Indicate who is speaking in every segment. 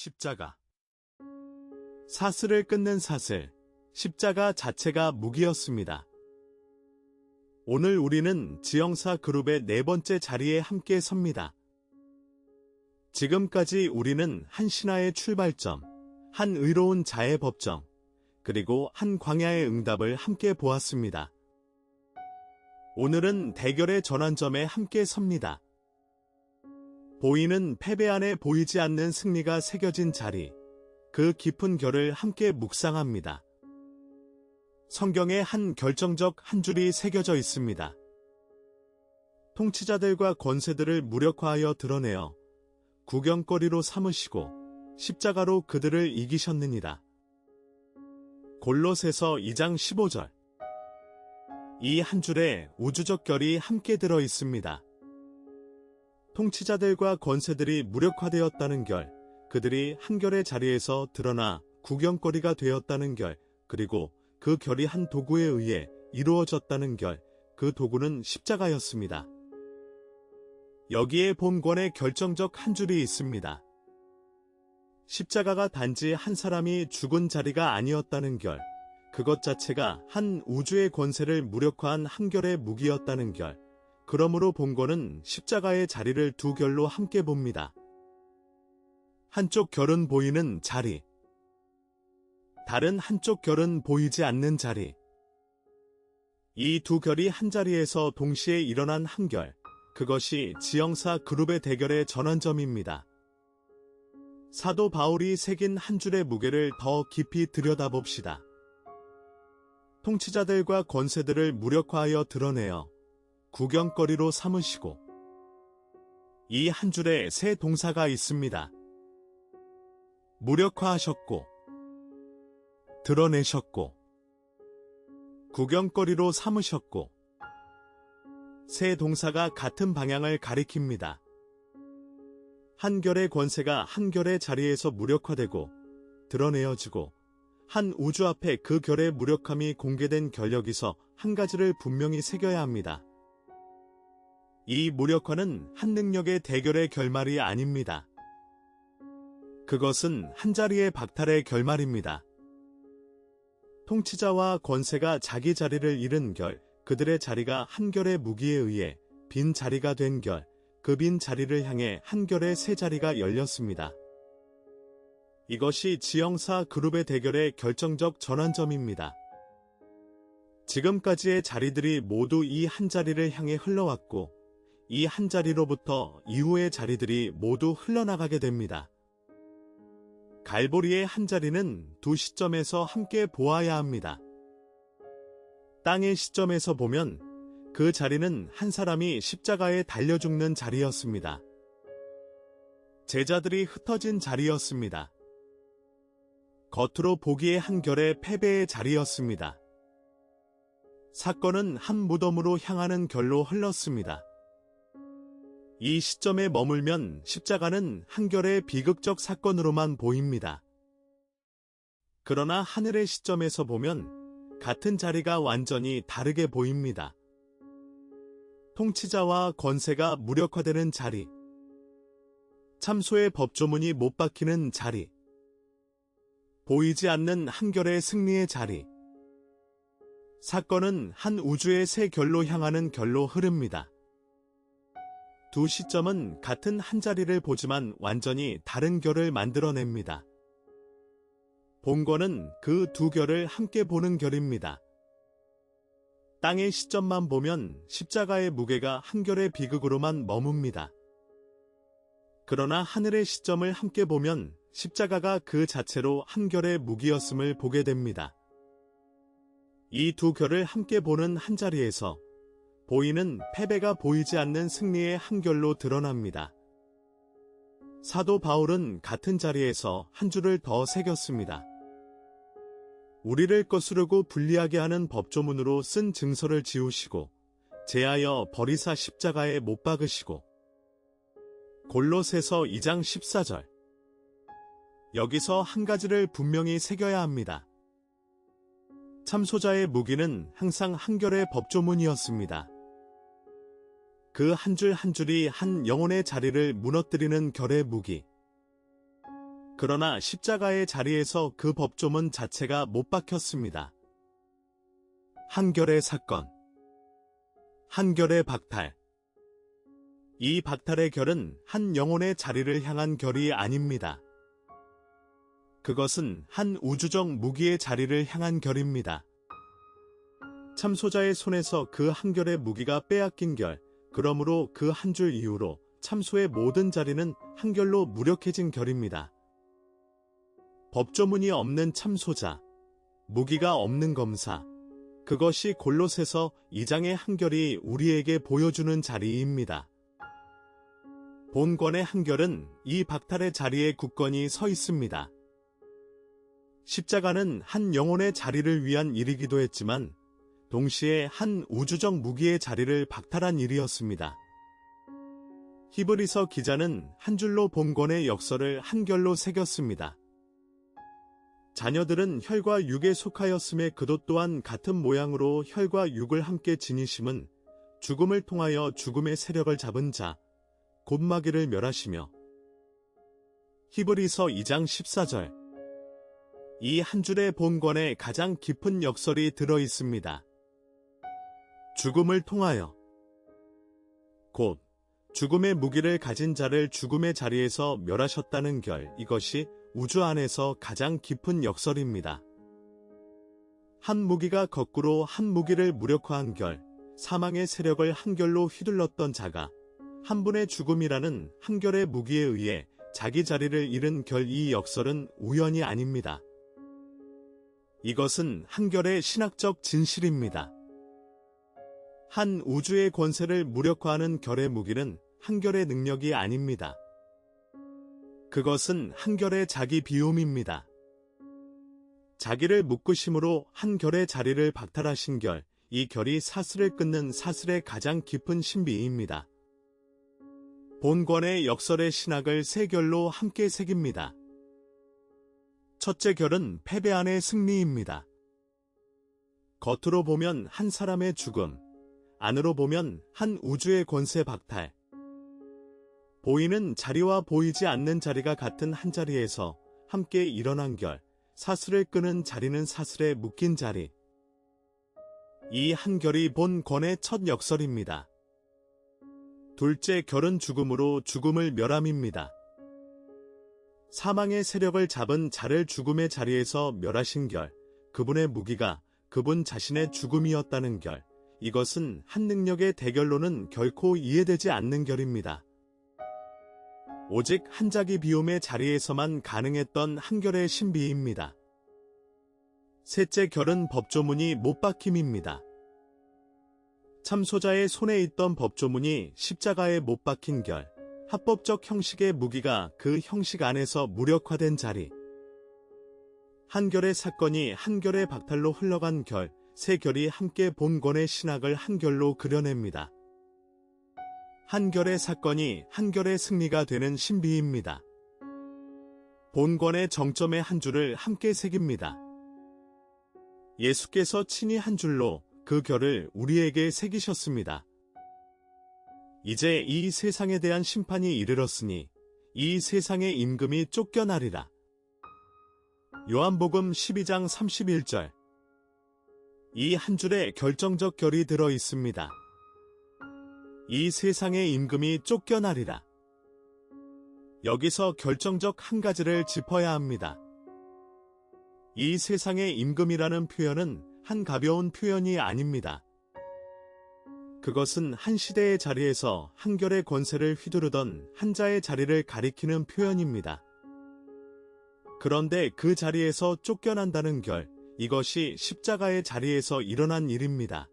Speaker 1: 십자가. 사슬을 끊는 사슬, 십자가 자체가 무기였습니다. 오늘 우리는 지형사 그룹의 네 번째 자리에 함께 섭니다. 지금까지 우리는 한 신화의 출발점, 한 의로운 자의 법정, 그리고 한 광야의 응답을 함께 보았습니다. 오늘은 대결의 전환점에 함께 섭니다. 보이는 패배 안에 보이지 않는 승리가 새겨진 자리, 그 깊은 결을 함께 묵상합니다. 성경에 한 결정적 한 줄이 새겨져 있습니다. 통치자들과 권세들을 무력화하여 드러내어 구경거리로 삼으시고 십자가로 그들을 이기셨느니라. 골로새서 2장 15절. 이 한 줄에 우주적 결이 함께 들어 있습니다. 통치자들과 권세들이 무력화되었다는 결, 그들이 한결의 자리에서 드러나 구경거리가 되었다는 결, 그리고 그 결이 한 도구에 의해 이루어졌다는 결, 그 도구는 십자가였습니다. 여기에 본권의 결정적 한 줄이 있습니다. 십자가가 단지 한 사람이 죽은 자리가 아니었다는 결, 그것 자체가 한 우주의 권세를 무력화한 한결의 무기였다는 결, 그러므로 본권은 십자가의 자리를 두 결로 함께 봅니다. 한쪽 결은 보이는 자리, 다른 한쪽 결은 보이지 않는 자리. 이 두 결이 한 자리에서 동시에 일어난 한 결, 그것이 지형사 그룹의 대결의 전환점입니다. 사도 바울이 새긴 한 줄의 무게를 더 깊이 들여다봅시다. 통치자들과 권세들을 무력화하여 드러내어 구경거리로 삼으시고. 이 한 줄에 세 동사가 있습니다. 무력화하셨고, 드러내셨고, 구경거리로 삼으셨고. 세 동사가 같은 방향을 가리킵니다. 한 결의 권세가 한 결의 자리에서 무력화되고 드러내어지고, 한 우주 앞에 그 결의 무력함이 공개된 결, 여기서 한 가지를 분명히 새겨야 합니다. 이 무력화는 한 능력의 대결의 결말이 아닙니다. 그것은 한 자리의 박탈의 결말입니다. 통치자와 권세가 자기 자리를 잃은 결, 그들의 자리가 한 결의 무기에 의해 빈 자리가 된 결, 그 빈 자리를 향해 한 결의 새 자리가 열렸습니다. 이것이 지형사 그룹의 대결의 결정적 전환점입니다. 지금까지의 자리들이 모두 이 한 자리를 향해 흘러왔고, 이 한 자리로부터 이후의 자리들이 모두 흘러나가게 됩니다. 갈보리의 한 자리는 두 시점에서 함께 보아야 합니다. 땅의 시점에서 보면 그 자리는 한 사람이 십자가에 달려 죽는 자리였습니다. 제자들이 흩어진 자리였습니다. 겉으로 보기에 한 결의 패배의 자리였습니다. 사건은 한 무덤으로 향하는 결로 흘렀습니다. 이 시점에 머물면 십자가는 한 결의 비극적 사건으로만 보입니다. 그러나 하늘의 시점에서 보면 같은 자리가 완전히 다르게 보입니다. 통치자와 권세가 무력화되는 자리, 참소의 법조문이 못 박히는 자리, 보이지 않는 한결의 승리의 자리. 사건은 한 우주의 새 결로 향하는 결로 흐릅니다. 두 시점은 같은 한 자리를 보지만 완전히 다른 결을 만들어냅니다. 본권은 그 두 결을 함께 보는 결입니다. 땅의 시점만 보면 십자가의 무게가 한 결의 비극으로만 머뭅니다. 그러나 하늘의 시점을 함께 보면 십자가가 그 자체로 한 결의 무기였음을 보게 됩니다. 이 두 결을 함께 보는 한 자리에서 보이는 패배가 보이지 않는 승리의 한 결로 드러납니다. 사도 바울은 같은 자리에서 한 줄을 더 새겼습니다. 우리를 거스르고 불리하게 하는 법조문으로 쓴 증서를 지우시고 제하여 버리사 십자가에 못 박으시고. 골로새서 2장 14절. 여기서 한 가지를 분명히 새겨야 합니다. 참소자의 무기는 항상 한 결의 법조문이었습니다. 그 한 줄 한 줄이 한 영혼의 자리를 무너뜨리는 결의 무기. 그러나 십자가의 자리에서 그 법조문 자체가 못 박혔습니다. 한결의 사건. 한결의 박탈. 이 박탈의 결은 한 영혼의 자리를 향한 결이 아닙니다. 그것은 한 우주적 무기의 자리를 향한 결입니다. 참소자의 손에서 그 한결의 무기가 빼앗긴 결, 그러므로 그 한 줄 이후로 참소의 모든 자리는 한결로 무력해진 결입니다. 법조문이 없는 참소자, 무기가 없는 검사, 그것이 골로새서 2장의 한결이 우리에게 보여주는 자리입니다. 본권의 한결은 이 박탈의 자리에 굳건히 서 있습니다. 십자가는 한 영혼의 자리를 위한 일이기도 했지만 동시에 한 우주적 무기의 자리를 박탈한 일이었습니다. 히브리서 기자는 한 줄로 본권의 역설을 한결로 새겼습니다. 자녀들은 혈과 육에 속하였음에 그도 또한 같은 모양으로 혈과 육을 함께 지니심은 죽음을 통하여 죽음의 세력을 잡은 자, 곧 마귀를 멸하시며. 히브리서 2장 14절. 이 한 줄의 본권에 가장 깊은 역설이 들어 있습니다. 죽음을 통하여. 곧 죽음의 무기를 가진 자를 죽음의 자리에서 멸하셨다는 결, 이것이 우주 안에서 가장 깊은 역설입니다. 한 무기가 거꾸로 한 무기를 무력화한 결, 사망의 세력을 한결로 휘둘렀던 자가 한 분의 죽음이라는 한결의 무기에 의해 자기 자리를 잃은 결, 이 역설은 우연이 아닙니다. 이것은 한결의 신학적 진실입니다. 한 우주의 권세를 무력화하는 결의 무기는 한결의 능력이 아닙니다. 그것은 한결의 자기 비움입니다. 자기를 묶으심으로 한결의 자리를 박탈하신 결, 이 결이 사슬을 끊는 사슬의 가장 깊은 신비입니다. 본권의 역설의 신학을 세 결로 함께 새깁니다. 첫째 결은 패배 안의 승리입니다. 겉으로 보면 한 사람의 죽음, 안으로 보면 한 우주의 권세 박탈. 보이는 자리와 보이지 않는 자리가 같은 한 자리에서 함께 일어난 결, 사슬을 끄는 자리는 사슬에 묶인 자리. 이 한 결이 본권의 첫 역설입니다. 둘째 결은 죽음으로 죽음을 멸함입니다. 사망의 세력을 잡은 자를 죽음의 자리에서 멸하신 결, 그분의 무기가 그분 자신의 죽음이었다는 결, 이것은 한 능력의 대결로는 결코 이해되지 않는 결입니다. 오직 한 자기 비움의 자리에서만 가능했던 한결의 신비입니다. 셋째 결은 법조문이 못 박힘입니다. 참소자의 손에 있던 법조문이 십자가에 못 박힌 결, 합법적 형식의 무기가 그 형식 안에서 무력화된 자리. 한결의 사건이 한결의 박탈로 흘러간 결, 세 결이 함께 본권의 신학을 한결로 그려냅니다. 한결의 사건이 한결의 승리가 되는 신비입니다. 본권의 정점의 한 줄을 함께 새깁니다. 예수께서 친히 한 줄로 그 결을 우리에게 새기셨습니다. 이제 이 세상에 대한 심판이 이르렀으니 이 세상의 임금이 쫓겨나리라. 요한복음 12장 31절. 이 한 줄에 결정적 결이 들어 있습니다. 이 세상의 임금이 쫓겨나리라. 여기서 결정적 한 가지를 짚어야 합니다. 이 세상의 임금이라는 표현은 한 가벼운 표현이 아닙니다. 그것은 한 시대의 자리에서 한결의 권세를 휘두르던 한 자의 자리를 가리키는 표현입니다. 그런데 그 자리에서 쫓겨난다는 결, 이것이 십자가의 자리에서 일어난 일입니다.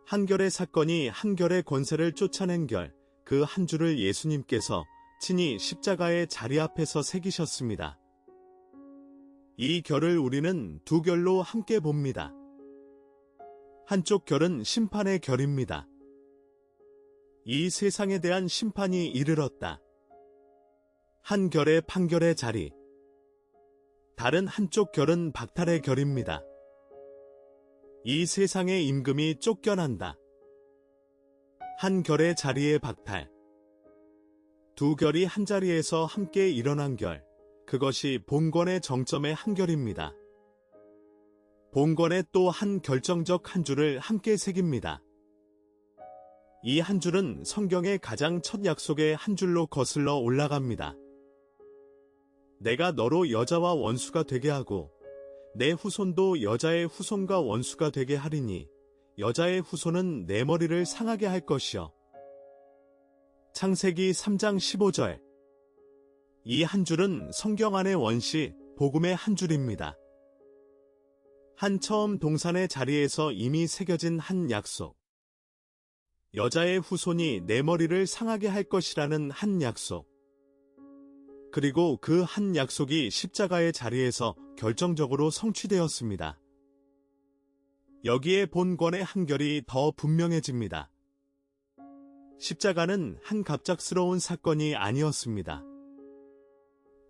Speaker 1: 한결의 사건이 한결의 권세를 쫓아낸 결, 그 한 줄을 예수님께서 친히 십자가의 자리 앞에서 새기셨습니다. 이 결을 우리는 두 결로 함께 봅니다. 한쪽 결은 심판의 결입니다. 이 세상에 대한 심판이 이르렀다. 한 결의 판결의 자리. 다른 한쪽 결은 박탈의 결입니다. 이 세상의 임금이 쫓겨난다. 한 결의 자리의 박탈. 두 결이 한 자리에서 함께 일어난 결, 그것이 본권의 정점의 한결입니다. 본권의 또 한 결정적 한 줄을 함께 새깁니다. 이 한 줄은 성경의 가장 첫 약속의 한 줄로 거슬러 올라갑니다. 내가 너로 여자와 원수가 되게 하고 내 후손도 여자의 후손과 원수가 되게 하리니 여자의 후손은 내 머리를 상하게 할 것이요. 창세기 3장 15절. 이 한 줄은 성경 안의 원시, 복음의 한 줄입니다. 한 처음 동산의 자리에서 이미 새겨진 한 약속. 여자의 후손이 내 머리를 상하게 할 것이라는 한 약속. 그리고 그 한 약속이 십자가의 자리에서 결정적으로 성취되었습니다. 여기에 본권의 한결이 더 분명해집니다. 십자가는 한 갑작스러운 사건이 아니었습니다.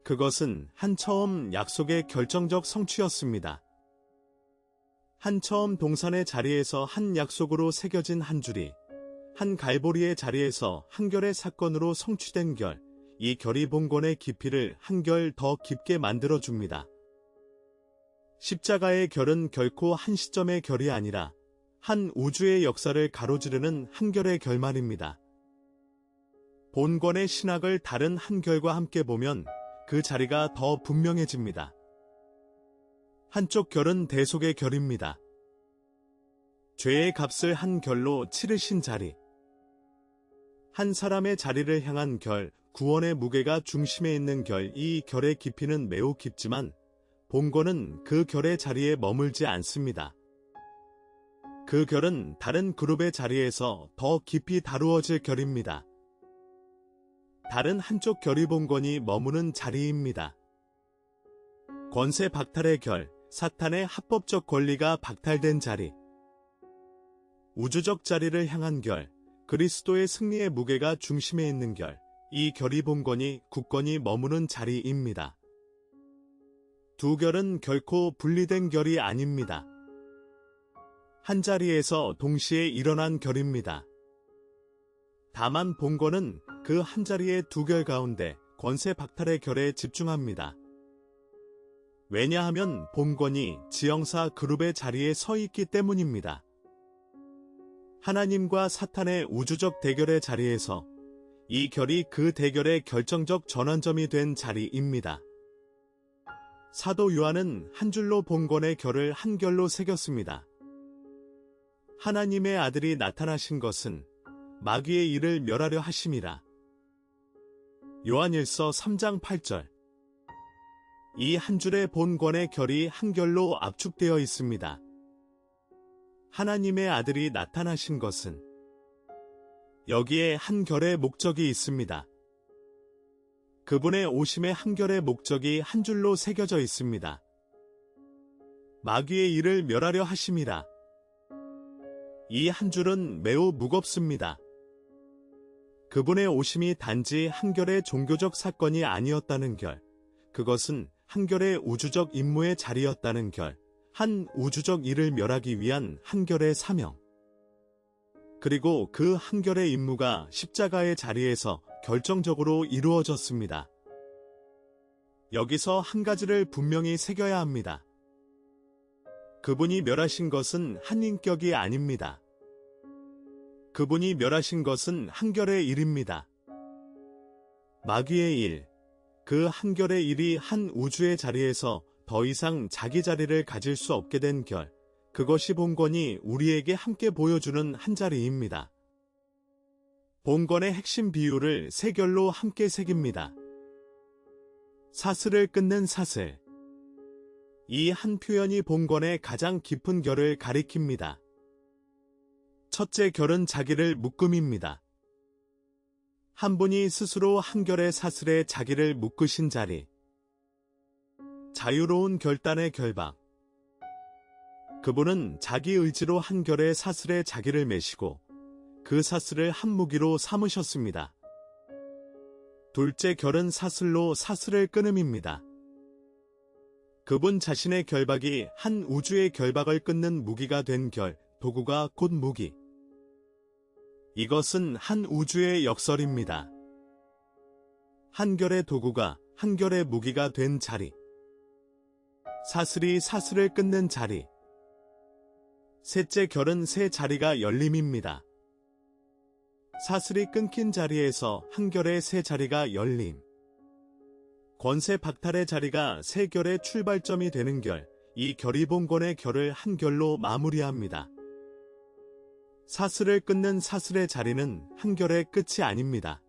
Speaker 1: 그것은 한 처음 약속의 결정적 성취였습니다. 한 처음 동산의 자리에서 한 약속으로 새겨진 한 줄이 한 갈보리의 자리에서 한결의 사건으로 성취된 결, 이 결이 본권의 깊이를 한결 더 깊게 만들어줍니다. 십자가의 결은 결코 한 시점의 결이 아니라 한 우주의 역사를 가로지르는 한결의 결말입니다. 본권의 신학을 다른 한결과 함께 보면 그 자리가 더 분명해집니다. 한쪽 결은 대속의 결입니다. 죄의 값을 한 결로 치르신 자리. 한 사람의 자리를 향한 결, 구원의 무게가 중심에 있는 결, 이 결의 깊이는 매우 깊지만 본권은 그 결의 자리에 머물지 않습니다. 그 결은 다른 그룹의 자리에서 더 깊이 다루어질 결입니다. 다른 한쪽 결이 본권이 머무는 자리입니다. 권세 박탈의 결, 사탄의 합법적 권리가 박탈된 자리. 우주적 자리를 향한 결, 그리스도의 승리의 무게가 중심에 있는 결, 이 결이 본권이 굳건히 머무는 자리입니다. 두 결은 결코 분리된 결이 아닙니다. 한 자리에서 동시에 일어난 결입니다. 다만 본권은 그 한 자리의 두 결 가운데 권세 박탈의 결에 집중합니다. 왜냐하면 본권이 지형사 그룹의 자리에 서 있기 때문입니다. 하나님과 사탄의 우주적 대결의 자리에서 이 결이 그 대결의 결정적 전환점이 된 자리입니다. 사도 요한은 한 줄로 본권의 결을 한 결로 새겼습니다. 하나님의 아들이 나타나신 것은 마귀의 일을 멸하려 하심이라. 요한일서 3장 8절. 이 한 줄의 본권의 결이 한 결로 압축되어 있습니다. 하나님의 아들이 나타나신 것은 여기에 한 결의 목적이 있습니다. 그분의 오심의 한 결의 목적이 한 줄로 새겨져 있습니다. 마귀의 일을 멸하려 하심이라. 이 한 줄은 매우 무겁습니다. 그분의 오심이 단지 한 결의 종교적 사건이 아니었다는 결, 그것은 한 결의 우주적 임무의 자리였다는 결, 한 우주적 일을 멸하기 위한 한 결의 사명. 그리고 그 한 결의 임무가 십자가의 자리에서 결정적으로 이루어졌습니다. 여기서 한 가지를 분명히 새겨야 합니다. 그분이 멸하신 것은 한 인격이 아닙니다. 그분이 멸하신 것은 한 결의 일입니다. 마귀의 일, 그 한 결의 일이 한 우주의 자리에서 더 이상 자기 자리를 가질 수 없게 된 결, 그것이 본권이 우리에게 함께 보여주는 한 자리입니다. 본권의 핵심 비유를 세 결로 함께 새깁니다. 사슬을 끊는 사슬. 이 한 표현이 본권의 가장 깊은 결을 가리킵니다. 첫째 결은 자기를 묶음입니다. 한 분이 스스로 한 결의 사슬에 자기를 묶으신 자리. 자유로운 결단의 결박. 그분은 자기 의지로 한 결의 사슬에 자기를 매시고 그 사슬을 한 무기로 삼으셨습니다. 둘째 결은 사슬로 사슬을 끊음입니다. 그분 자신의 결박이 한 우주의 결박을 끊는 무기가 된 결, 도구가 곧 무기. 이것은 한 우주의 역설입니다. 한 결의 도구가 한결의 무기가 된 자리. 사슬이 사슬을 끊는 자리. 셋째 결은 새 자리가 열림입니다. 사슬이 끊긴 자리에서 한결의 새 자리가 열림. 권세 박탈의 자리가 새 결의 출발점이 되는 결, 이 결이 본권의 결을 한 결로 마무리합니다. 사슬을 끊는 사슬의 자리는 한결의 끝이 아닙니다.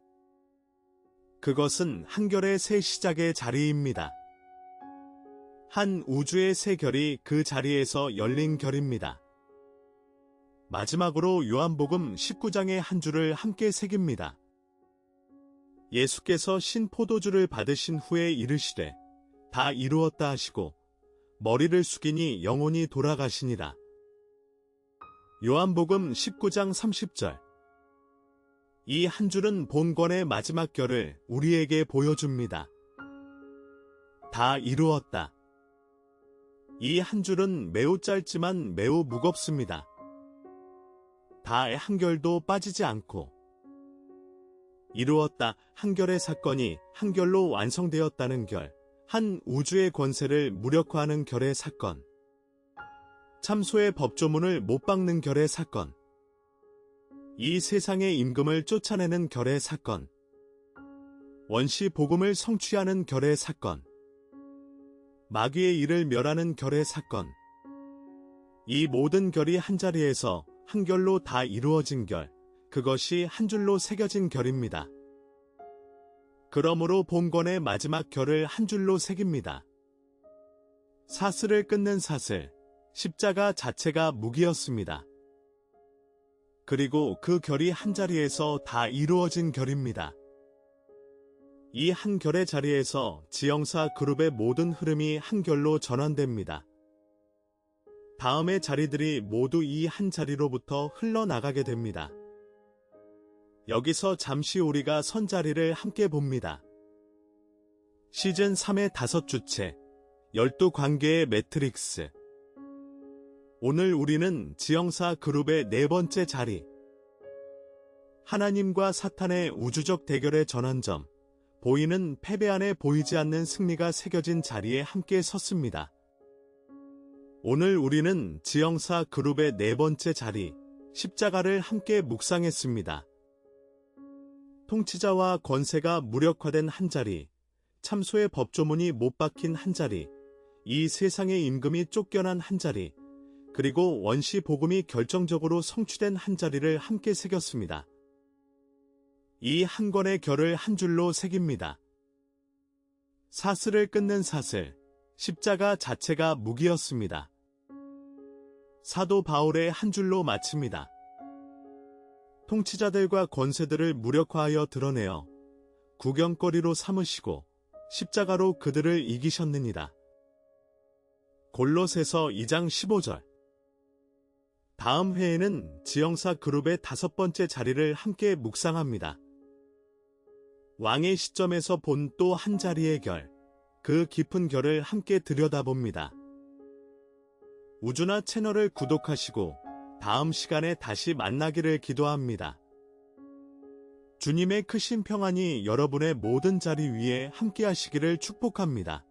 Speaker 1: 그것은 한결의 새 시작의 자리입니다. 한 우주의 새 결이 그 자리에서 열린 결입니다. 마지막으로 요한복음 19장의 한 줄을 함께 새깁니다. 예수께서 신포도주를 받으신 후에 이르시되 다 이루었다 하시고 머리를 숙이니 영혼이 돌아가시니라. 요한복음 19장 30절. 이 한 줄은 본권의 마지막 결을 우리에게 보여줍니다. 다 이루었다. 이 한 줄은 매우 짧지만 매우 무겁습니다. 다의 한 결도 빠지지 않고 이루었다 한 결의 사건이 한 결로 완성되었다는 결, 한 우주의 권세를 무력화하는 결의 사건, 참소의 법조문을 못 박는 결의 사건, 이 세상의 임금을 쫓아내는 결의 사건, 원시 복음을 성취하는 결의 사건, 마귀의 일을 멸하는 결의 사건, 이 모든 결이 한자리에서 한 결로 다 이루어진 결, 그것이 한 줄로 새겨진 결입니다. 그러므로 본권의 마지막 결을 한 줄로 새깁니다. 사슬을 끊는 사슬, 십자가 자체가 무기였습니다. 그리고 그 결이 한자리에서 다 이루어진 결입니다. 이 한 결의 자리에서 지형사 그룹의 모든 흐름이 한 결로 전환됩니다. 다음의 자리들이 모두 이 한 자리로부터 흘러나가게 됩니다. 여기서 잠시 우리가 선자리를 함께 봅니다. 시즌 3의 5주체, 12관계의 매트릭스. 오늘 우리는 지형사 그룹의 4번째 자리, 하나님과 사탄의 우주적 대결의 전환점, 보이는 패배 안에 보이지 않는 승리가 새겨진 자리에 함께 섰습니다. 오늘 우리는 지형사 그룹의 4번째 자리, 십자가를 함께 묵상했습니다. 통치자와 권세가 무력화된 한 자리, 참소의 법조문이 못 박힌 한 자리, 이 세상의 임금이 쫓겨난 한 자리, 그리고 원시 복음이 결정적으로 성취된 한 자리를 함께 새겼습니다. 이 한 권의 결을 한 줄로 새깁니다. 사슬을 끊는 사슬, 십자가 자체가 무기였습니다. 사도 바울의 한 줄로 마칩니다. 통치자들과 권세들을 무력화하여 드러내어 구경거리로 삼으시고 십자가로 그들을 이기셨느니라. 골로새서 2장 15절. 다음 회에는 지형사 그룹의 5번째 자리를 함께 묵상합니다. 왕의 시점에서 본 또 한 자리의 결, 그 깊은 결을 함께 들여다봅니다. 우주나 채널을 구독하시고 다음 시간에 다시 만나기를 기도합니다. 주님의 크신 평안이 여러분의 모든 자리 위에 함께 하시기를 축복합니다.